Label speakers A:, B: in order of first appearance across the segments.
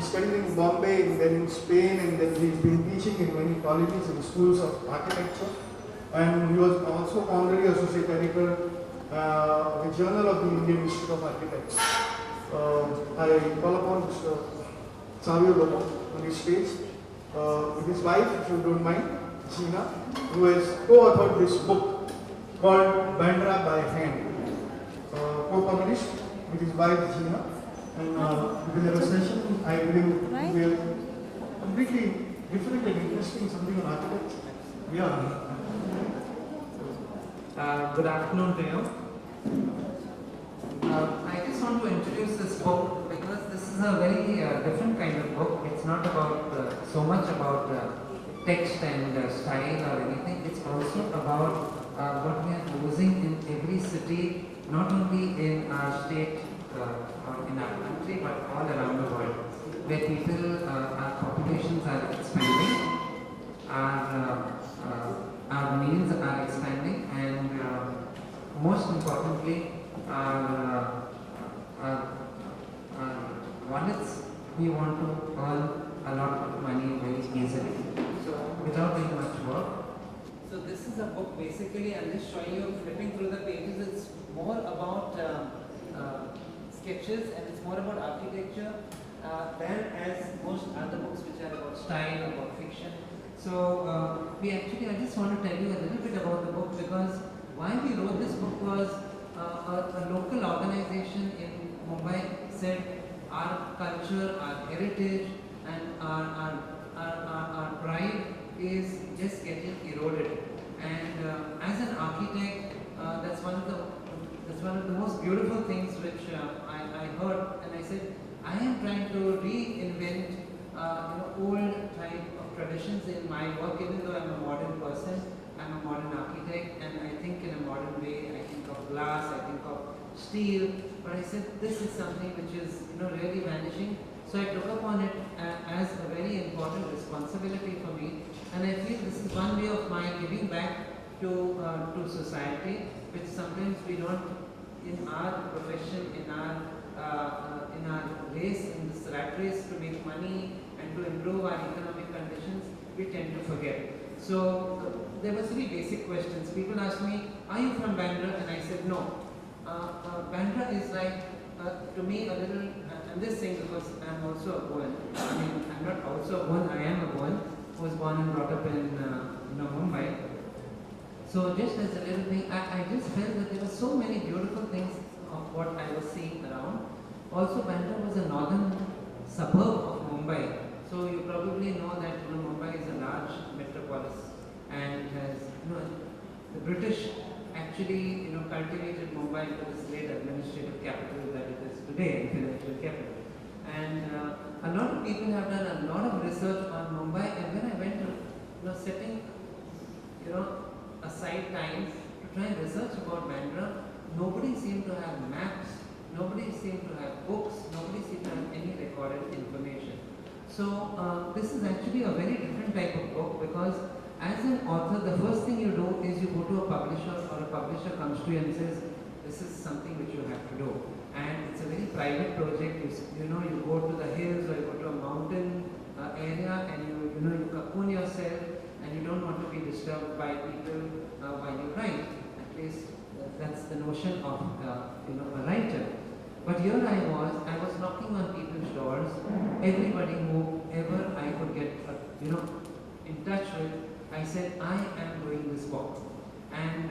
A: studied in Bombay, and then in Spain, and then he's been teaching in many colleges and schools of architecture. And he was also honorary associate editor of the Journal of the Indian Institute of Architects. I call upon Mr. Savio Lobo on his stage with his wife, if you don't mind, Gina, who has co-authored this book called Bandra by Hand. Co-published with his wife, Gina. And we will have a session. I believe we are completely different and interesting, something on architecture. Yeah.
B: Good afternoon to you. I just want to introduce this book because this is a very different kind of book. It's not about so much about text and style or anything. It's also about what we are using in every city, not only in our state or in our country, but all around the world, where people, our populations are expanding, our means are expanding, and most importantly, our wallets, we want to earn a lot of money very easily, so without doing much work. So this is a book basically, I'll just show you, flipping through the pages, it's more about sketches and it's more about architecture than as most other books which are about style, about fiction. So I just want to tell you a little bit about the book, because why we wrote this book was a local organization in Mumbai said our culture, our heritage and our pride is just getting eroded. And as an architect, that's one of the most beautiful things which I heard, and I said, I am trying to reinvent old type of traditions in my work, even though I'm a modern person, I'm a modern architect, and I think in a modern way. I think of glass, I think of steel, but I said this is something which is really vanishing. So I took upon it as a very important responsibility for me, and I feel this is one way of my giving back to society, which sometimes we don't, in our profession, in our race, in this rat race to make money and to improve our economic conditions, we tend to forget. So there were three basic questions. People asked me, are you from Bandra? And I said no. Bandra is like, to me, a little, I'm just saying because I'm also a Goan. I mean, I'm not also a Goan, I am a Goan, who was born and brought up in Mumbai. So just as a little thing, I just felt that there were so many beautiful things of what I was seeing around. Also, Bandra was a northern suburb of Mumbai. So you probably know that Mumbai is a large metropolis, and has, the British actually cultivated Mumbai into this great administrative capital that it is today, financial capital. And a lot of people have done a lot of research on Mumbai, and when I went to setting aside times to try and research about Bandra, nobody seemed to have maps, nobody seemed to have books, nobody seemed to have any recorded information. So this is actually a very different type of book, because as an author, the first thing you do is you go to a publisher, or a publisher comes to you and says, this is something which you have to do. And it's a very private project. You go to the hills, or you go to a mountain area, and you cocoon yourself, and you don't want to be disturbed by people while you write. At least that's the notion of a writer. But here I was knocking on people's doors. Everybody whoever I could get in touch with, I said, I am doing this book. And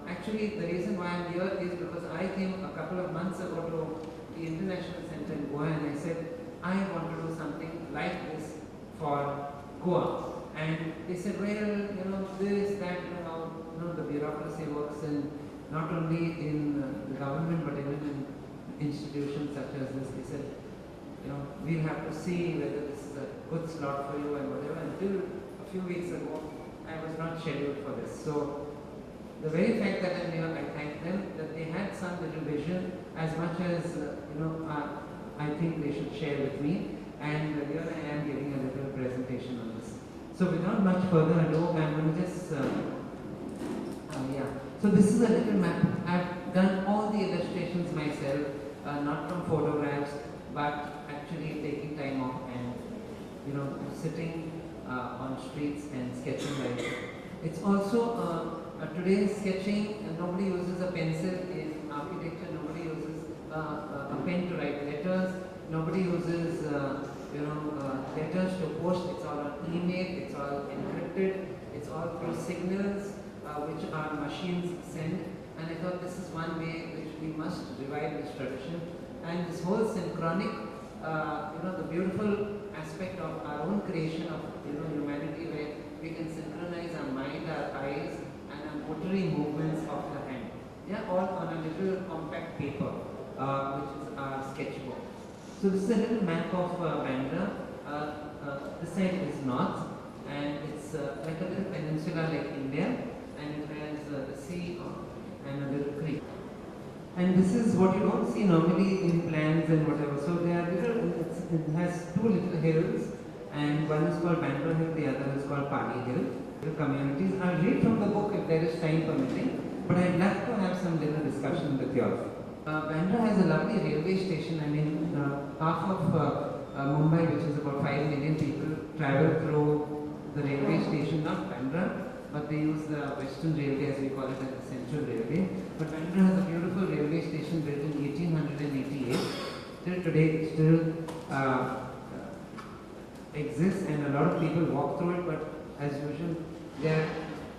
B: actually the reason why I'm here is because I came a couple of months ago to the International Center in Goa, and I said, I want to do something like this for Goa. And they said, well, this, that, how the bureaucracy works, and not only in the government but even in institutions such as this. They said, we'll have to see whether this is a good slot for you and whatever. Until a few weeks ago, I was not scheduled for this. So the very fact that I'm here, I thank them that they had some little vision, as much as I think they should share with me. And here I am giving a little presentation on this. So without much further ado, I'm going to just So this is a little map. I've done all the illustrations myself, not from photographs, but actually taking time off sitting on streets and sketching like it. It's also today's sketching. Nobody uses a pencil in architecture. Nobody uses a pen to write letters. Nobody uses letters to post. It's all on email. It's all encrypted. It's all through signals which our machines send. And I thought this is one way which we must revive this tradition. And this whole synchronic, the beautiful aspect of our own creation of humanity, where we can synchronize our mind, our eyes, and our motory movements of the hand. Yeah, all on a little compact paper, which is our sketchbook. So this is a little map of Bandra. This side is north, and it's like a little peninsula like India, and it has the sea and a little creek. And this is what you don't see normally in plans and whatever. So they are it has two little hills, and one is called Bandra Hill, the other is called Pani Hill. The communities. I'll read from the book if there is time permitting, but I'd love to have some little discussion with you all. Bandra has a lovely railway station. I mean, half of Mumbai, which is about 5 million people, travel through the railway station, not Bandra, but they use the Western Railway, as we call it, as the Central Railway. But Bandra has a beautiful railway station built in 1888. Till today, it still exists, and a lot of people walk through it, but as usual, they are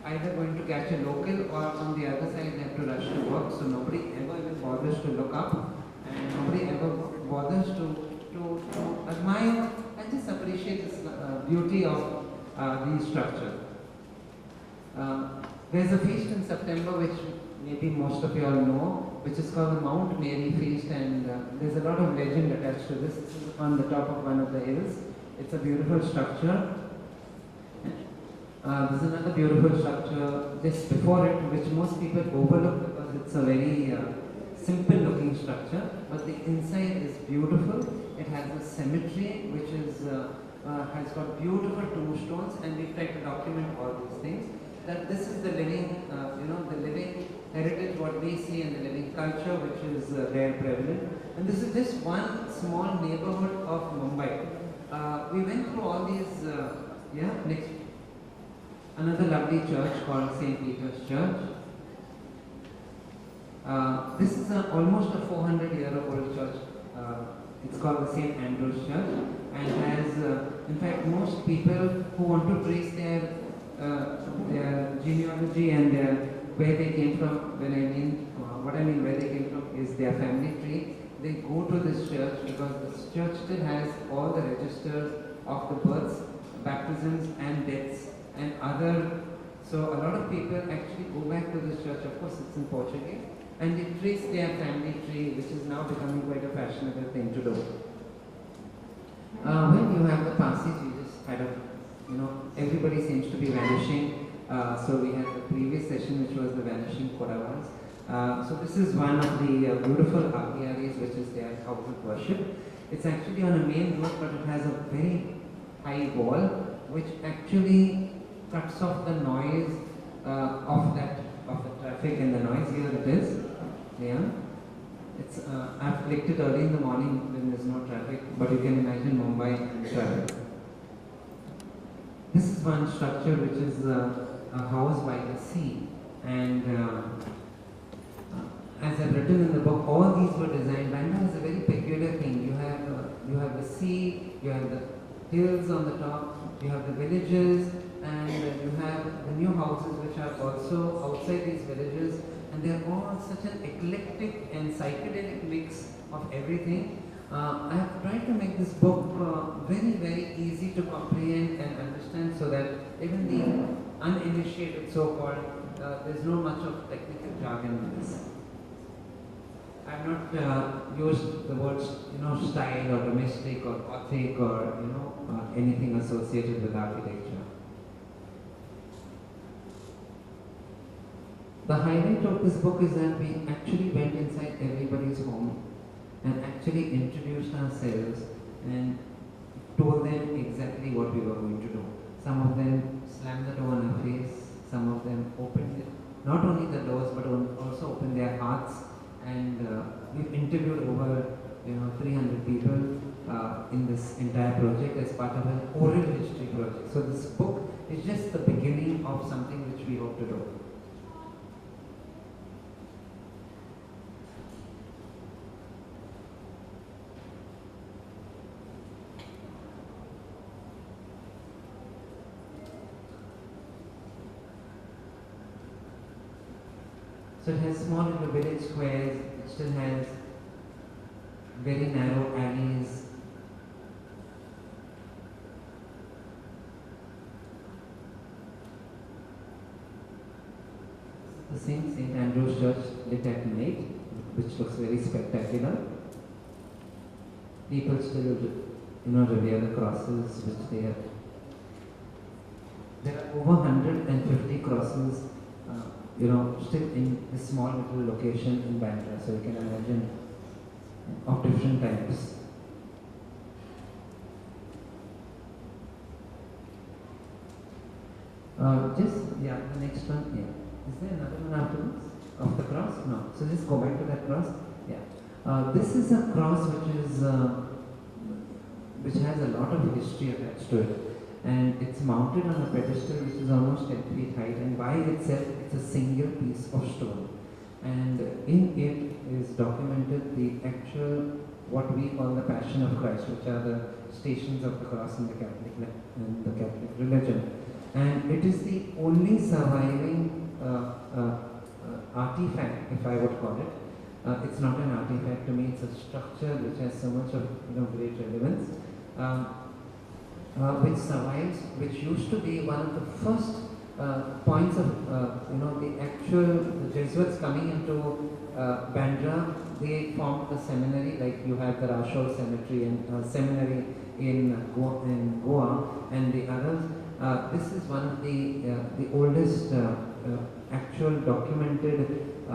B: either going to catch a local, or on the other side they have to rush to work, so nobody ever even bothers to look up, and nobody ever bothers to admire and just appreciate this beauty of the structure. There's a feast in September which maybe most of you all know, which is called the Mount Mary Feast, and there's a lot of legend attached to this. This is on the top of one of the hills. It's a beautiful structure. There's another beautiful structure just before it, which most people overlook because it's a very simple looking structure, but the inside is beautiful. It has a cemetery which is has got beautiful tombstones, and we try to document all these things. That this is the living, the living heritage, what we see, and the living culture which is there prevalent. And this is just one small neighborhood of Mumbai. We went through all these, next. Another lovely church called St. Peter's Church. This is almost a 400-year-old church. It's called the St. Andrew's Church, and has, in fact, most people who want to trace their genealogy and where they came from, what I mean where they came from is their family tree. They go to this church because this church still has all the registers of the births, baptisms, and deaths. And other, so a lot of people actually go back to this church. Of course, it's in Portuguese, and they trace their family tree, which is now becoming quite a fashionable thing to do. When you have the Parsis, we just kind of, everybody seems to be vanishing. So we had the previous session, which was the vanishing Kodavans. So this is one of the beautiful apiaries, which is their house of worship. It's actually on a main road, but it has a very high wall, which actually cuts off the noise of the traffic and the noise. Here it is. Yeah, it's I've clicked it early in the morning when there's no traffic, but you can imagine Mumbai and traffic. This is one structure which is a house by the sea, and as I've written in the book, all these were designed. Bandra is a very peculiar thing. You have the sea, you have the hills on the top, you have the villages, and you have the new houses which are also outside these villages, and they are all such an eclectic and psychedelic mix of everything. I have tried to make this book very, very easy to comprehend and understand, so that even the uninitiated, so-called, there's no much of technical jargon in this. I've not used the words, style or domestic or Gothic or anything associated with architecture. The highlight of this book is that we actually went inside everybody's home and actually introduced ourselves and told them exactly what we were going to do. Some of them slammed the door on our face, some of them opened not only the doors but also opened their hearts, and we've interviewed over 300 people, in this entire project as part of an oral history project. So this book is just the beginning of something which we hope to do. So it has small little village squares, it still has very narrow alleys. The same St. Andrew's Church lit at night, which looks very spectacular. People still, revere the crosses which they have. There are over 150 crosses, still in this small little location in Bandra. So you can imagine of different types. The next one, yeah. Is there another one after this? Of the cross? No. So just go back to that cross. Yeah. This is a cross which has a lot of history attached to it. And it's mounted on a pedestal which is almost 10 feet height, and by itself it's a single piece of stone. And in it is documented the actual, what we call the Passion of Christ, which are the stations of the cross in the Catholic religion. And it is the only surviving artifact, if I would call it. It's not an artifact to me; it's a structure which has so much of great relevance. Which survives, which used to be one of the first points of, the Jesuits coming into Bandra. They formed the seminary, like you have the Rashol Cemetery and seminary in Goa, and the others. This is one of the oldest actual documented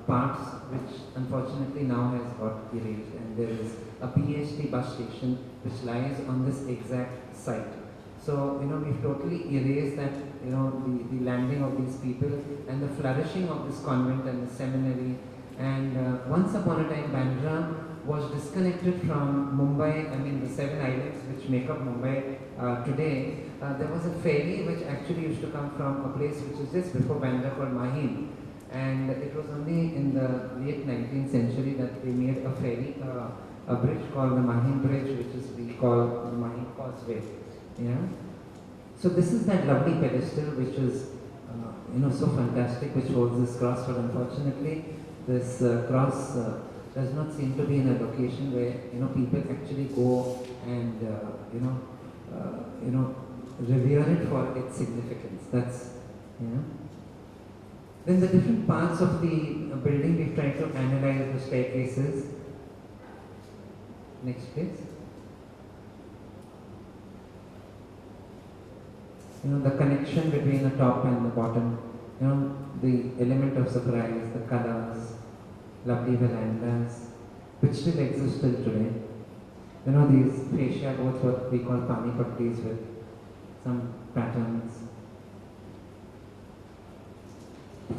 B: parts, which unfortunately now has got erased, and there is a BHT bus station which lies on this exact site. So, we've totally erased that, the landing of these people and the flourishing of this convent and the seminary. And once upon a time, Bandra was disconnected from Mumbai, the 7 islands which make up Mumbai today. There was a ferry which actually used to come from a place which is just before Bandra called Mahim. And it was only in the late 19th century that they made a ferry, a bridge called the Mahim Bridge, which is we call the Mahim Causeway. Yeah. So this is that lovely pedestal, which is, so fantastic, which holds this cross. But unfortunately, this cross does not seem to be in a location where people actually go and revere it for its significance. That's Then the different parts of the building, we try to analyze the staircases. Next, please. The connection between the top and the bottom. The element of surprise, the colors, lovely verandas, which still exist till today. These fascia boards, what we call pani pattis, with some patterns,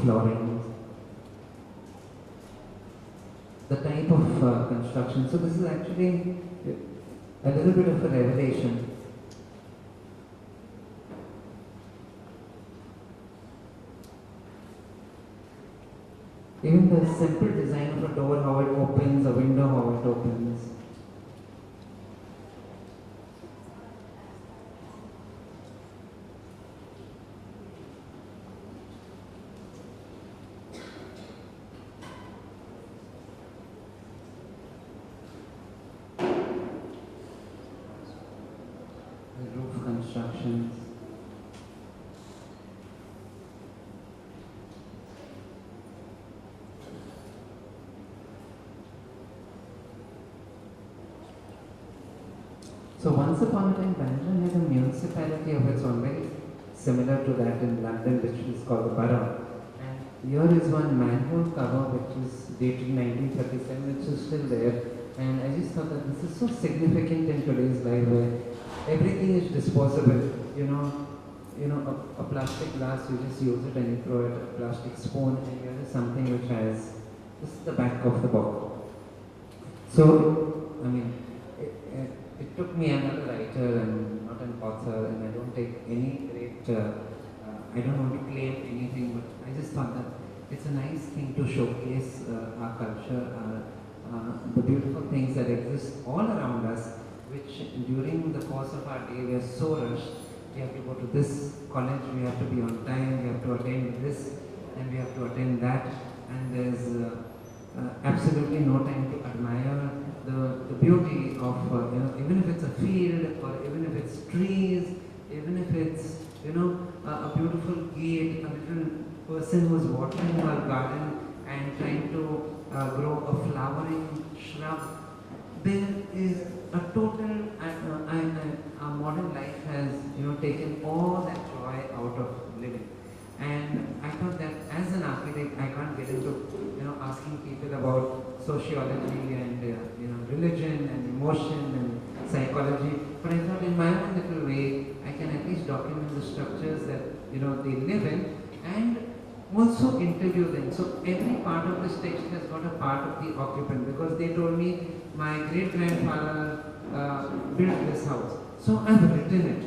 B: flooring, the type of construction. So this is actually a little bit of a revelation. Even the simple design of a door, how it opens, a window, how it opens. The roof constructions. So once upon a time, Bandra had a municipality of its own, very similar to that in London, which is called the borough. And here is one manhole cover which is dated 1937, which is still there. And I just thought that this is so significant in today's life, where everything is disposable. A plastic glass, you just use it and you throw it. A plastic spoon, and here is something which has, this is the back of the book. So, took me, I'm not a writer and not an author, and I don't take any great, I don't want to claim anything, but I just thought that it's a nice thing to showcase our culture, the beautiful things that exist all around us, which during the course of our day we are so rushed. We have to go to this college, we have to be on time, we have to attend this, and we have to attend that, and there's absolutely no time to admire the beauty of, even if it's a field, or even if it's trees, even if it's, a beautiful gate, a little person who's watering our garden and trying to grow a flowering shrub. There is a total, our modern life has, taken all that joy out of living. And I thought that as an architect, I can't get into, asking people about sociology and, religion and emotion and psychology. But I thought in my own little way, I can at least document the structures that, they live in and also interview them. So every part of this text has got a part of the occupant, because they told me my great-grandfather built this house. So I've written it.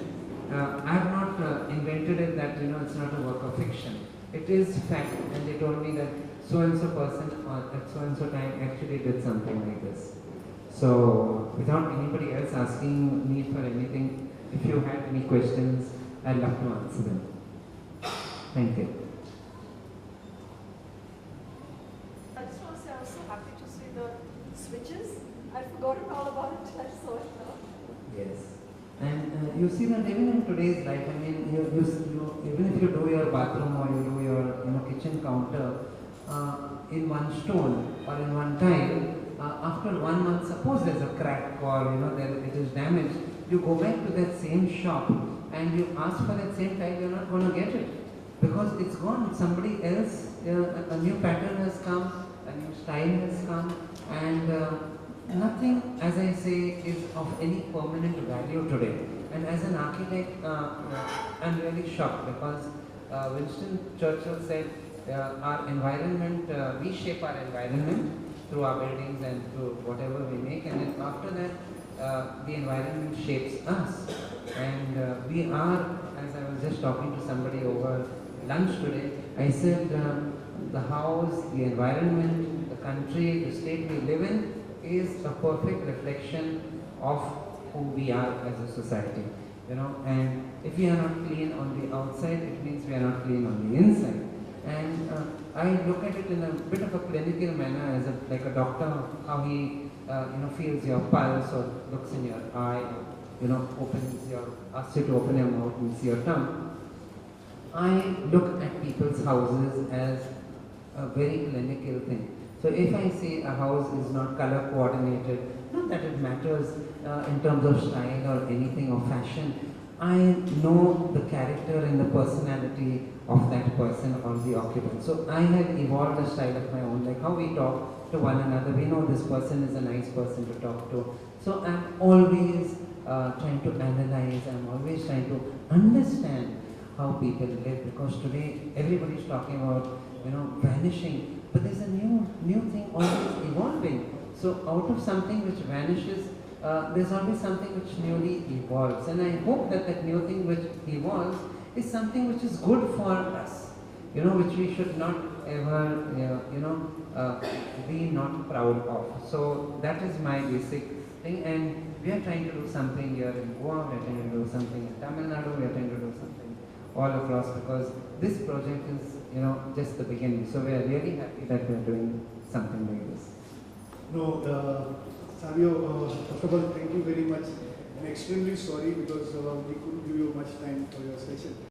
B: I have not invented it that it's not a work of fiction. It is fact, and they told me that so-and-so person at so-and-so time actually did something like this. So without anybody else asking me for anything, if you had any questions, I'd love to answer them. Thank you.
C: I just want to say I was so happy to see the switches. I'd forgotten all about it till I saw it now.
B: Yes. And you see that even in today's life, I mean, even if you do your bathroom or you do your kitchen counter in one stone or in one tile, after 1 month, suppose there's a crack or it is damaged, you go back to that same shop and you ask for that same tile, you're not going to get it because it's gone. Somebody else, a new pattern has come, a new style has come, and nothing, as I say, is of any permanent value today. And as an architect, I'm really shocked because Winston Churchill said, our environment, we shape our environment through our buildings and through whatever we make, and then after that, the environment shapes us. And we are, as I was just talking to somebody over lunch today, I said the house, the environment, the country, the state we live in is a perfect reflection of who we are as a society, and if we are not clean on the outside, it means we are not clean on the inside. And I look at it in a bit of a clinical manner, as like a doctor, how he feels your pulse or looks in your eye, asks you to open your mouth and see your tongue. I look at people's houses as a very clinical thing. So if I say a house is not color coordinated, not that it matters in terms of style or anything or fashion, I know the character and the personality of that person or the occupant. So I have evolved a style of my own, like how we talk to one another. We know this person is a nice person to talk to. So I'm always trying to analyze, I'm always trying to understand how people live, because today everybody's talking about vanishing, but there's a new thing always evolving. So out of something which vanishes, there's always something which newly evolves, and I hope that that new thing which evolves is something which is good for us, which we should not ever, be not proud of. So that is my basic thing, and we are trying to do something here in Goa, we are trying to do something in Tamil Nadu, we are trying to do something all across, because this project is, just the beginning. So we are really happy that we are doing something like this.
A: No, Savio, first of all, thank you very much. I'm extremely sorry because we couldn't give you much time for your session.